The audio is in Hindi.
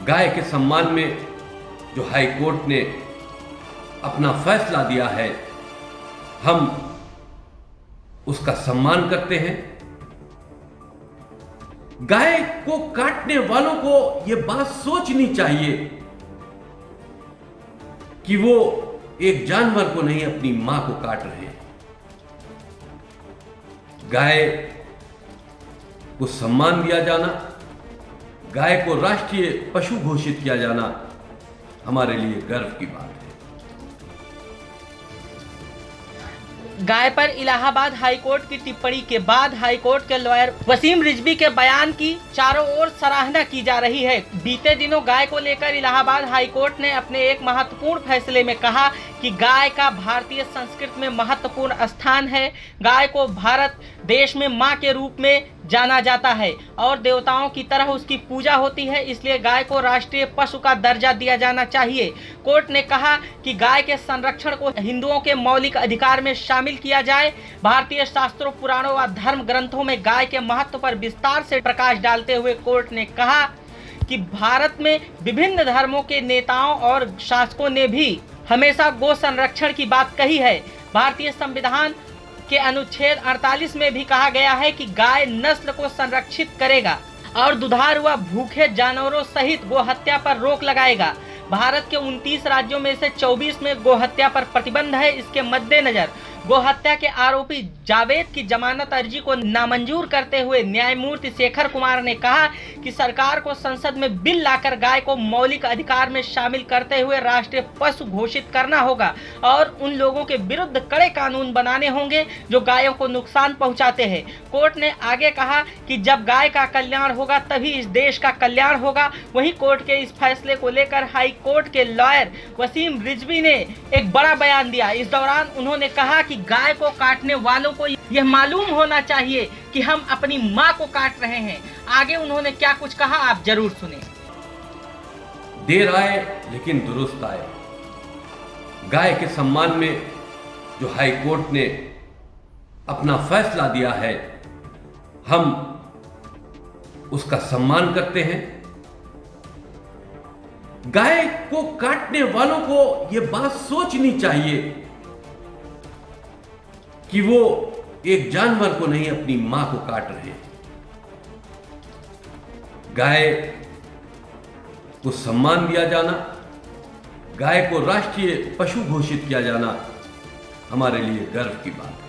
गाय के सम्मान में जो हाई कोर्ट ने अपना फैसला दिया है, हम उसका सम्मान करते हैं। गाय को काटने वालों को यह बात सोचनी चाहिए कि वो एक जानवर को नहीं, अपनी मां को काट रहे हैं। गाय को सम्मान दिया जाना, गाय को राष्ट्रीय पशु घोषित किया जाना हमारे लिए गर्व की बात है। गाय पर इलाहाबाद हाईकोर्ट की टिप्पणी के बाद हाईकोर्ट के लॉयर वसीम रिजवी के बयान की चारों ओर सराहना की जा रही है। बीते दिनों गाय को लेकर इलाहाबाद हाईकोर्ट ने अपने एक महत्वपूर्ण फैसले में कहा कि गाय का भारतीय संस्कृति में महत्वपूर्ण स्थान है। गाय को भारत देश में मां के रूप में जाना जाता है और देवताओं की तरह उसकी पूजा होती है, इसलिए गाय को राष्ट्रीय पशु का दर्जा दिया जाना चाहिए। कोर्ट ने कहा कि गाय के संरक्षण को हिंदुओं के मौलिक अधिकार में शामिल किया जाए। भारतीय शास्त्रों, पुराणों व धर्म ग्रंथों में गाय के महत्व पर विस्तार से प्रकाश डालते हुए कोर्ट ने कहा कि भारत में विभिन्न धर्मों के नेताओं और शासकों ने भी हमेशा गो संरक्षण की बात कही है। भारतीय संविधान के अनुच्छेद 48 में भी कहा गया है कि गाय नस्ल को संरक्षित करेगा और दुधारू व भूखे जानवरों सहित गोहत्या पर रोक लगाएगा। भारत के 29 राज्यों में से 24 में गोहत्या पर प्रतिबंध है। इसके मद्देनजर गोहत्या के आरोपी जावेद की जमानत अर्जी को नामंजूर करते हुए न्यायमूर्ति शेखर कुमार ने कहा कि सरकार को संसद में बिल लाकर गाय को मौलिक अधिकार में शामिल करते हुए राष्ट्रीय पशु घोषित करना होगा और उन लोगों के विरुद्ध कड़े कानून बनाने होंगे जो गायों को नुकसान पहुंचाते हैं। कोर्ट ने आगे कहा कि जब गाय का कल्याण होगा तभी इस देश का कल्याण होगा। वहीं कोर्ट के इस फैसले को लेकर हाई कोर्ट के लॉयर वसीम रिजवी ने एक बड़ा बयान दिया। इस दौरान उन्होंने कहा कि गाय को काटने वालों को यह मालूम होना चाहिए कि हम अपनी मां को काट रहे हैं। आगे उन्होंने क्या कुछ कहा, आप जरूर सुने। देर आए लेकिन दुरुस्त आए। गाय के सम्मान में जो हाई कोर्ट ने अपना फैसला दिया है, हम उसका सम्मान करते हैं। गाय को काटने वालों को यह बात सोचनी चाहिए कि वो एक जानवर को नहीं, अपनी मां को काट रहे हैं। गाय को सम्मान दिया जाना, गाय को राष्ट्रीय पशु घोषित किया जाना हमारे लिए गर्व की बात है।